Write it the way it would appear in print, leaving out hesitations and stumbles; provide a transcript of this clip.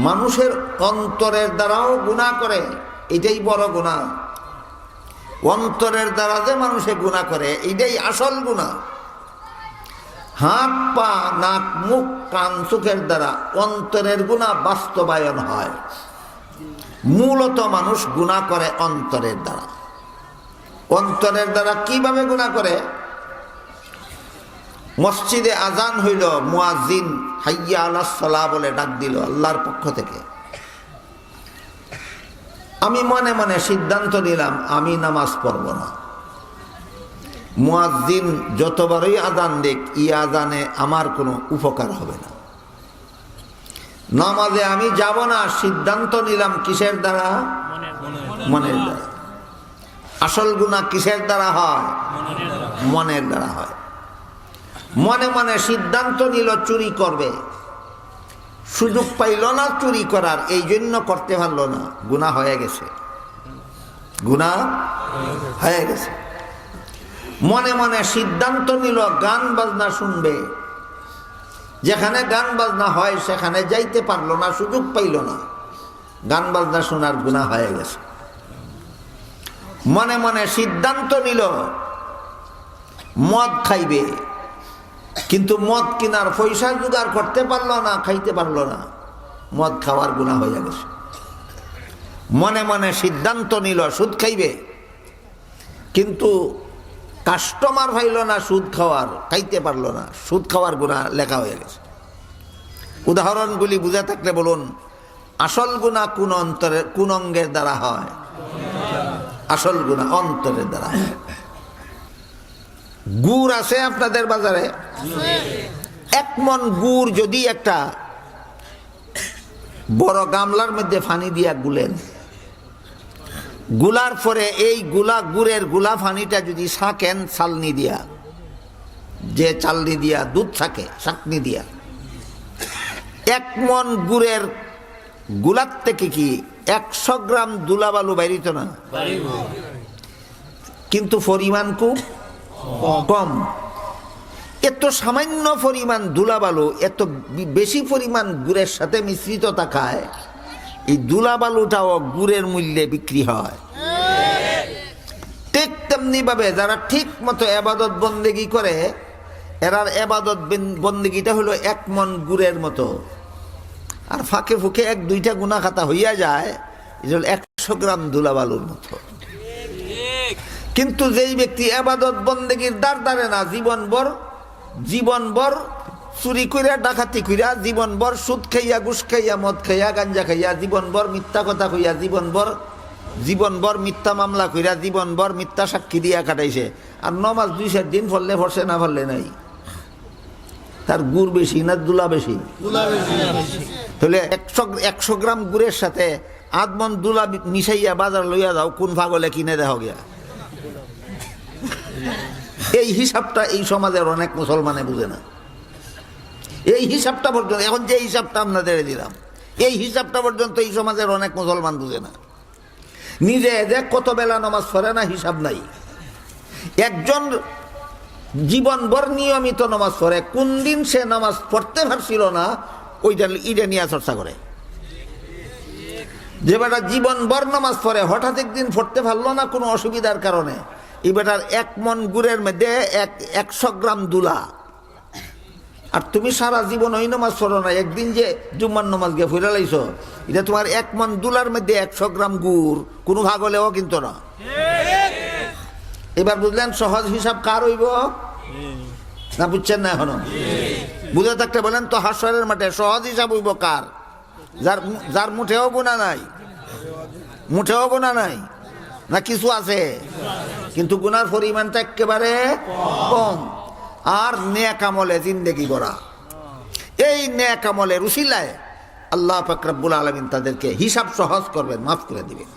মানুষের অন্তরের দ্বারাও গুনাহ করে, এটাই বড় গুনাহ। অন্তরের দ্বারা যে মানুষে গুনাহ করে এটাই আসল গুনাহ। হাত পা নাক মুখ কান চোখের দ্বারা অন্তরের গুনাহ বাস্তবায়ন হয়। মূলত মানুষ গুনাহ করে অন্তরের দ্বারা। অন্তরের দ্বারা কিভাবে গুনাহ করে? মসজিদে আজান হইল, মুয়াজ্জিন হাইয়া আলাস সালাহ বলে ডাক দিল আল্লাহর পক্ষ থেকে। আমি মনে মনে সিদ্ধান্ত নিলাম আমি নামাজ পড়ব না। মুয়াজ্জিন যতবারই আজান দেখ, ই আজানে আমার কোনো উপকার হবে না, নামাজে আমি যাব না। সিদ্ধান্ত নিলাম কিসের দ্বারা? মনের দ্বারা। আসল গুনাহ কিসের দ্বারা হয়? মনের দ্বারা হয়। মনে মনে সিদ্ধান্ত নিল চুরি করবে, সুযোগ পাইল না চুরি করার, এই জন্য করতে পারল না, গুনাহ হয়ে গেছে, গুনাহ হয়ে গেছে। মনে মনে সিদ্ধান্ত নিল গান বাজনা শুনবে, যেখানে গান বাজনা হয় সেখানে যাইতে পারল না, সুযোগ পাইল না, গান বাজনা শোনার গুনাহ হয়ে গেছে। মনে মনে সিদ্ধান্ত নিল মদ খাইবে, কিন্তু মদ কেনার পয়সা জোগাড় করতে পারল না, খাইতে পারল না, মদ খাওয়ার গুনাহ হয়ে গেছে। মনে মনে সিদ্ধান্ত নিল সুদ খাইবে, কিন্তু কাস্টমার পাইল না সুদ খাওয়ার, খাইতে পারল না, সুদ খাওয়ার গুনাহ লেখা হয়ে গেছে। উদাহরণগুলি বুঝে থাকলে বলুন, আসল গুনাহ কোন অন্তরের কোন অঙ্গের দ্বারা হয়? আসল গুনাহ অন্তরের দ্বারা। গুড় আছে আপনাদের বাজারে, এক মন গুড় যদি একটা বড় গামলার মধ্যে পানি দিয়া গুলেন, গুলার পরে এই গুড়ের গুলা পানিটা যদি ছাঁকেন চালনি দিয়া, যে চালনি দিয়া দুধ থাকে ছাঁকনি দিয়া, এক মন গুড়ের গুলার থেকে কি 100 গ্রাম ধুলাবালু বাইরিত না? কিন্তু পরিমাণ খুব কম। এত সামান্য পরিমাণ ধুলাবালু এত বেশি পরিমাণ গুড়ের সাথে মিশ্রিত থাকায় এই ধুলাবালুটাও গুড়ের মূল্যে বিক্রি হয়। ঠিক তেমনি ভাবে যারা ঠিক মতো ইবাদত বন্দেগী করে, এরার ইবাদত বন্দেগীটা হলো 1 মন গুড়ের মতো, আর ফাঁকে ফুঁকে 1-2টা গুনাহ খাতা হইয়া যায়, এটা হলো 100 গ্রাম ধুলাবালুর মতো। কিন্তু যেই ব্যক্তি ইবাদত বন্দেগীর দ্বার ধারে না, জীবনভর চুরি কইরা ডাকাতি কইরা, জীবনভর সুদ খাইয়া ঘুষ খাইয়া মদ খাইয়া গাঞ্জা খাইয়া, জীবনভর মিথ্যা কথা কইয়া, জীবনভর মিথ্যা মামলা কইরা, জীবনভর মিথ্যা সাক্ষী দিয়া কাটাইছে, আর নমাজ 2-4 দিন ফললে ফরছে, না ফললে নাই। তার গুড় বেশি না দুলা বেশি? তাহলে 100 গ্রাম গুড়ের সাথে 8 মন দুলা মিশাইয়া বাজার লইয়া যাও, কোন পাগলে কিনে দেহ গিয়া। এই হিসাবটা এই সমাজের অনেক মুসলমানে বুঝে না। এই হিসাবটা পর্যন্ত, এখন যে হিসাবটা আপনাদের দিলাম, এই হিসাবটা পর্যন্ত এই সমাজের অনেক মুসলমান বুঝে না। নিজে যে কত বেলা নামাজ পড়ে না হিসাব নাই। একজন জীবনভর নিয়মিত নামাজ পড়ে, কোন দিন সে নামাজ পড়তে পারছিল না ওইটা ইটা নিয়ে চর্চা করে। যে বেটা জীবনভর নামাজ পড়ে, হঠাৎ একদিন পড়তে পারলো না কোনো অসুবিধার কারণে, এই বেটার 1 মন গুড়ের মধ্যে 100 গ্রাম দুলা। আর তুমি সারা জীবন ওই নামাজ পড়ো না, একদিন যে জুম্মার নামাজ গিয়ে ফুরে লাইছো, এটা তোমার 1 মন দুলার মধ্যে 100 গ্রাম গুড়, কোনো ভাগ হলেও কিন্তু না। এবার বুঝলেন সহজ হিসাব কার হইব না? বুঝছেন না এখনো? বুঝে থাকতে বলেন তো, হাসরের মাঠে সহজ হিসাব হইব কার? যার মুঠেও গুনাহ নাই, মুঠেও গুনাহ নাই, না কিছু আছে কিন্তু গুনার পরিমাণটা একেবারে কম, আর নেক আমলে জিন্দেগি গড়া। এই নেক আমলের উসিলায় আল্লাহ পাক রব্বুল আলামিন তাদেরকে হিসাব সহজ করবেন, মাফ করে দিবেন।